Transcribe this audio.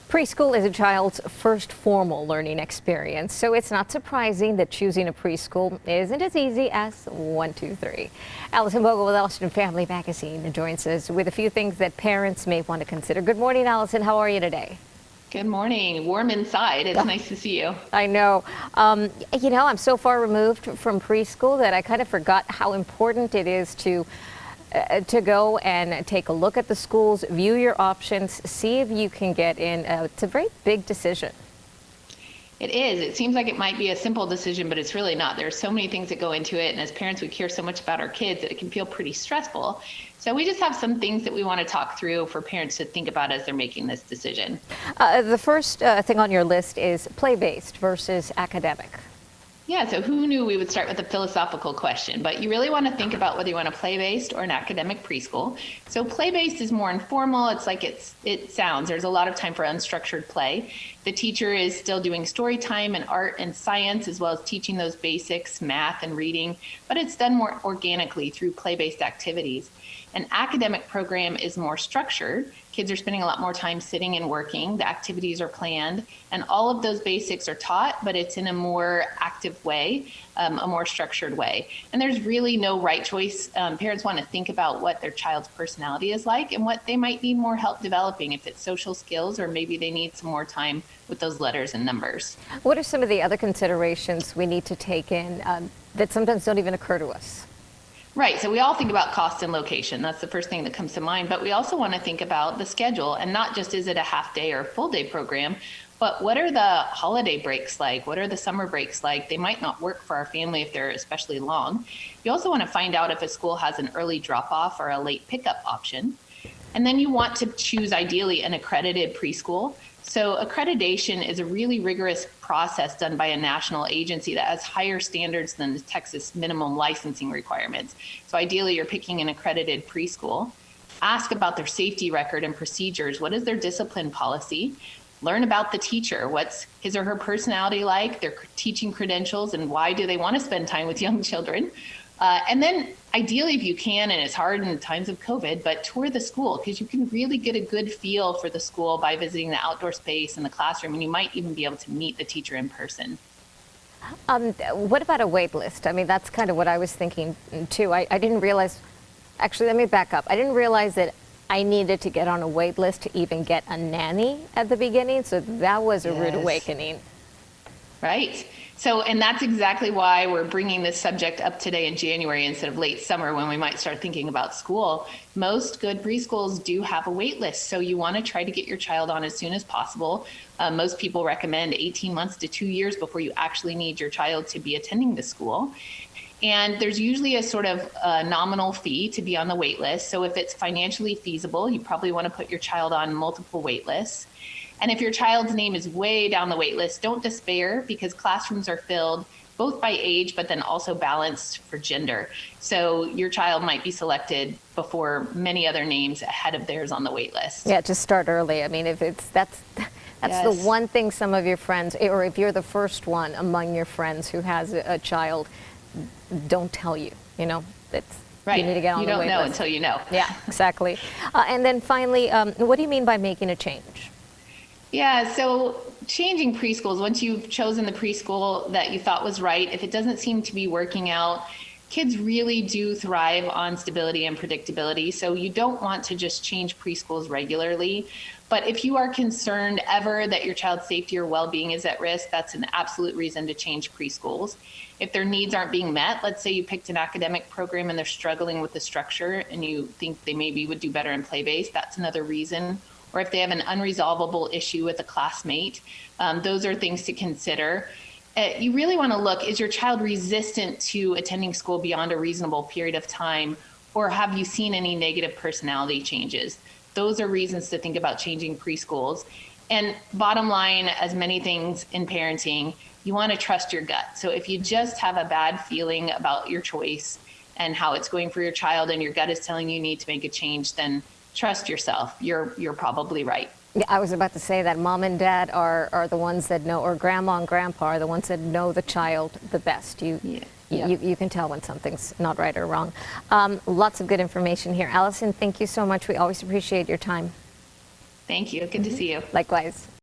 Preschool is a child's first formal learning experience, so it's not surprising that choosing a preschool isn't as easy as 1, 2, 3. Alison Bogle with Alison Family Magazine joins us with a few things that parents may want to consider. Good morning, Alison. How are you today? Good morning. Warm inside. It's nice to see you. I know. I'm so far removed from preschool that I kind of forgot how important it is to go and take a look at the schools, view your options, see if you can get in. It's a very big decision. It is. It seems like it might be a simple decision, but it's really not. There are so many things that go into it, and as parents, we care so much about our kids that it can feel pretty stressful. So we just have some things that we want to talk through for parents to think about as they're making this decision. The first thing on your list is play-based versus academic. Yeah, so who knew we would start with a philosophical question, but you really want to think about whether you want a play-based or an academic preschool. So play-based is more informal. It's like it sounds. There's a lot of time for unstructured play. The teacher is still doing story time and art and science, as well as teaching those basics, math and reading, but it's done more organically through play-based activities. An academic program is more structured. Kids are spending a lot more time sitting and working. The activities are planned, and all of those basics are taught, but it's in a more active way, a more structured way. And there's really no right choice. Parents want to think about what their child's personality is like and what they might need more help developing, if it's social skills or maybe they need some more time with those letters and numbers. What are some of the other considerations we need to take in that sometimes don't even occur to us? Right, so we all think about cost and location. That's the first thing that comes to mind, but we also want to think about the schedule, and not just is it a half day or full day program, but what are the holiday breaks like? What are the summer breaks like? They might not work for our family if they're especially long. You also want to find out if a school has an early drop-off or a late pickup option. And then you want to choose ideally an accredited preschool. So accreditation is a really rigorous process done by a national agency that has higher standards than the Texas minimum licensing requirements. So ideally, you're picking an accredited preschool. Ask about their safety record and procedures. What is their discipline policy? Learn about the teacher. What's his or her personality like, their teaching credentials, and why do they want to spend time with young children? And then ideally, if you can, and it's hard in times of COVID, but tour the school, because you can really get a good feel for the school by visiting the outdoor space and the classroom, and you might even be able to meet the teacher in person. What about a wait list? I mean, that's kind of what I was thinking too. I didn't realize, actually, let me back up. I didn't realize that I needed to get on a wait list to even get a nanny at the beginning, so that was a rude awakening. Right. So, and that's exactly why we're bringing this subject up today in January instead of late summer when we might start thinking about school. Most good preschools do have a wait list, so you want to try to get your child on as soon as possible. Most people recommend 18 months to 2 years before you actually need your child to be attending the school. And there's usually a sort of nominal fee to be on the wait list. So if it's financially feasible, you probably want to put your child on multiple wait lists. And if your child's name is way down the wait list, don't despair, because classrooms are filled both by age, but then also balanced for gender. So your child might be selected before many other names ahead of theirs on the wait list. Yeah, just start early. I mean, if that's Yes. the one thing some of your friends, or if you're the first one among your friends who has a child, don't tell you, that's right. You need to get on the wait list. You don't know until you know. Yeah, exactly. And then finally, what do you mean by making a change? Yeah, so changing preschools, once you've chosen the preschool that you thought was right, if it doesn't seem to be working out, kids really do thrive on stability and predictability. So you don't want to just change preschools regularly. But if you are concerned ever that your child's safety or well-being is at risk, that's an absolute reason to change preschools. If their needs aren't being met, let's say you picked an academic program and they're struggling with the structure and you think they maybe would do better in play-based, that's another reason. Or if they have an unresolvable issue with a classmate, those are things to consider. You really want to look, is your child resistant to attending school beyond a reasonable period of time, or have you seen any negative personality changes? Those are reasons to think about changing preschools. And bottom line, as many things in parenting, you want to trust your gut. So if you just have a bad feeling about your choice and how it's going for your child, and your gut is telling you need to make a change, then trust yourself. You're probably right. Yeah, I was about to say that mom and dad are the ones that know, or grandma and grandpa are the ones that know the child the best. You can tell when something's not right or wrong. Lots of good information here. Alison, thank you so much. We always appreciate your time. Thank you. Good to see you. Likewise.